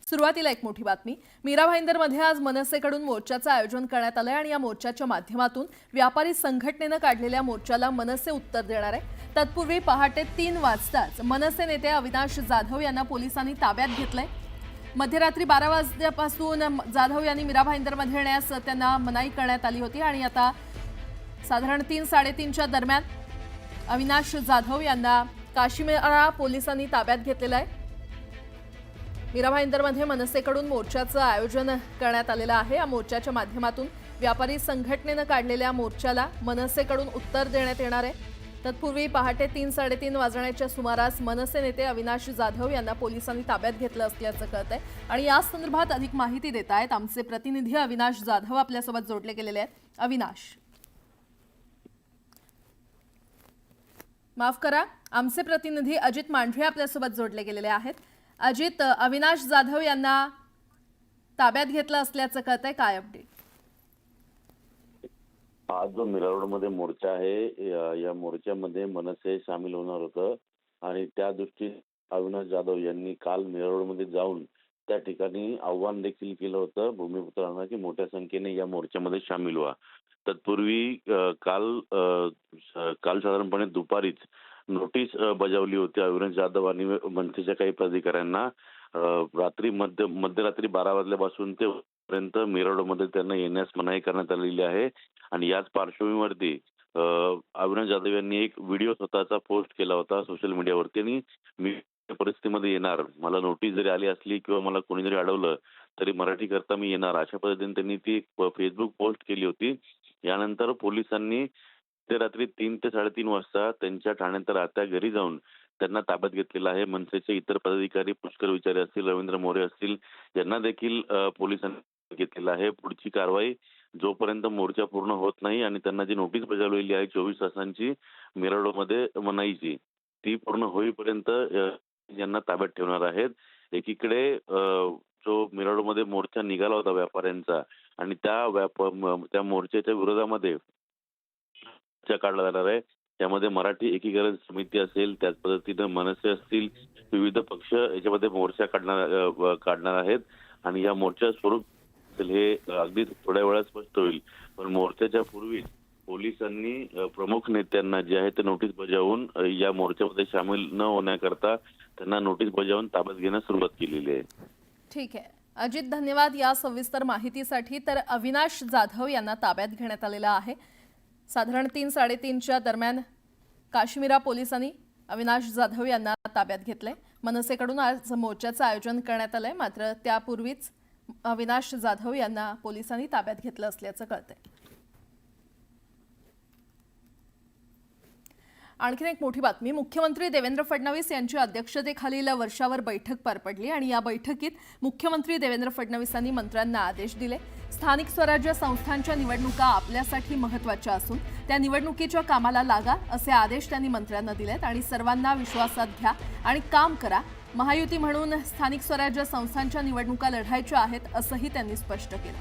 सुरुवातीला एक मोठी बातमी। मीरा भाईंदरमध्ये आज मनसेकडून मोर्चाचं आयोजन करण्यात आलंय आणि या मोर्चाच्या माध्यमातून व्यापारी संघटनेनं काढलेल्या मोर्चाला मनसे उत्तर देणार आहे। तत्पूर्वी पहाटे 3 वाजताच मनसे नेते अविनाश जाधव यांना पोलिसांनी ताब्यात घेतलंय। मध्यरात्री 12 वाजल्यापासून जाधव यांनी मीरा भाईंदरमध्ये येण्यास त्यांना मनाई करण्यात आली होती आणि आता साधारण 3-3:30च्या दरम्यान अविनाश जाधव यांना काशीमेरा पोलिसांनी ताब्यात घेतलेलं आहे। मीरा भाईंदरमध्ये मनसेकडून मोर्चाचं आयोजन करण्यात आलेलं आहे। या मोर्चाच्या माध्यमातून व्यापारी संघटनेनं काढलेल्या मोर्चाला मनसेकडून उत्तर देण्यात येणार आहे। तत्पूर्वी पहाटे 3-3:30 वाजण्याच्या सुमारास मनसे नेते अविनाश जाधव यांना पोलिसांनी ताब्यात घेतलं असल्याचं कळतंय आणि या संदर्भात अधिक माहिती देत आहेत आमचे प्रतिनिधी अविनाश जाधव आपल्यासोबत जोडले गेलेले आहेत। अविनाश, माफ करा, आमचे प्रतिनिधी अजित मांढरे आपल्यासोबत जोडले गेलेले आहेत। अजित, अविनाश जाधव यांना ताब्यात घेतलं असल्याचं कळतंय, काय अपडेट? आज जो मीरा रोडमध्ये मोर्चा आहे या मोर्चामध्ये मनसे सामील होणार होतं आणि त्या दृष्टीने अविनाश जाधव यांनी काल मीरा रोडमध्ये जाऊन त्या ठिकाणी आव्हान देखील केलं होतं भूमिपुत्रांना की मोठ्या संख्येने या मोर्चामध्ये सामील व्हा। तत्पूर्वी काल साधारणपणे दुपारीच नोटीस बजावली होती अविनाश जाधव आणि मनसेच्या काही पदाधिकाऱ्यांना। मध्यरात्री 12 वाजल्यापासून ते पर्यंत मीरा रोडमध्ये त्यांना येण्यास मनाई करण्यात आलेली आहे आणि याच पार्श्वभूमीवरती अविनाश जाधव यांनी एक व्हिडिओ स्वतःचा पोस्ट केला होता सोशल मीडियावरती आणि मी परिस्थितीमध्ये येणार, मला नोटीस जरी आली असली किंवा मला कोणी जरी अडवलं तरी मराठी करता मी येणार, अशा पद्धतीने त्यांनी ती फेसबुक पोस्ट केली होती। यानंतर पोलिसांनी ते रात्री 3 ते 3:30 वाजता त्यांच्या ठाण्यात राहत्या घरी जाऊन त्यांना ताब्यात घेतलेलं आहे। मनसेचे इतर पदाधिकारी पुष्कर विचारे असतील, रवींद्र मोरे असतील, यांना देखील पोलिसांनी घेतलेलं आहे। पुढची कारवाई जोपर्यंत मोर्चा पूर्ण होत नाही आणि त्यांना जी नोटीस बजावलेली आहे 24 तासांची मीरा रोडमध्ये मनाईची, ती पूर्ण होईपर्यंत यांना ताब्यात ठेवणार आहेत। एकीकडे जो मीरा रोडमध्ये मोर्चा निघाला होता व्यापाऱ्यांचा आणि त्या मोर्चाच्या विरोधामध्ये काढला जाणार आहे, त्यामध्ये मराठी एकीकरण समिती असेल, त्याच पद्धतीनं मनसे असतील, विविध पक्ष याच्यामध्ये मोर्चा काढणार आहेत आणि या मोर्चा स्वरूप हे अगदी थोड्या वेळात स्पष्ट होईल। पण मोर्चाच्या पूर्वी पोलिसांनी प्रमुख नेत्यांना जे आहे ते नोटीस बजावून या मोर्चामध्ये सामील न होण्याकरता त्यांना नोटीस बजावून ताब्यात घेण्यास सुरुवात केलेली आहे। ठीक आहे अजित, धन्यवाद या सविस्तर माहितीसाठी। तर अविनाश जाधव यांना ताब्यात घेण्यात आलेला आहे। साधारण 3-3:30च्या दरम्यान काश्मीरा पोलिसांनी अविनाश जाधव यांना ताब्यात घेतले। मनसेकडून आज मोर्चाचं आयोजन करण्यात आलंय, मात्र त्यापूर्वीच अविनाश जाधव यांना पोलिसांनी ताब्यात घेतलं असल्याचं कळतंय। आणखीन एक मोठी बातमी। मुख्यमंत्री देवेंद्र फडणवीस यांच्या अध्यक्षतेखालील वर्षावर बैठक पार पडली आणि या बैठकीत मुख्यमंत्री देवेंद्र फडणवीसांनी मंत्र्यांना आदेश दिले। स्थानिक स्वराज्य संस्थांच्या निवडणुका आपल्यासाठी महत्त्वाच्या असून त्या निवडणुकीच्या कामाला लागा असे आदेश त्यांनी मंत्र्यांना दिलेत आणि सर्वांना विश्वासात घ्या आणि काम करा। महायुती म्हणून स्थानिक स्वराज्य संस्थांच्या निवडणुका लढायच्या आहेत असंही त्यांनी स्पष्ट केलं।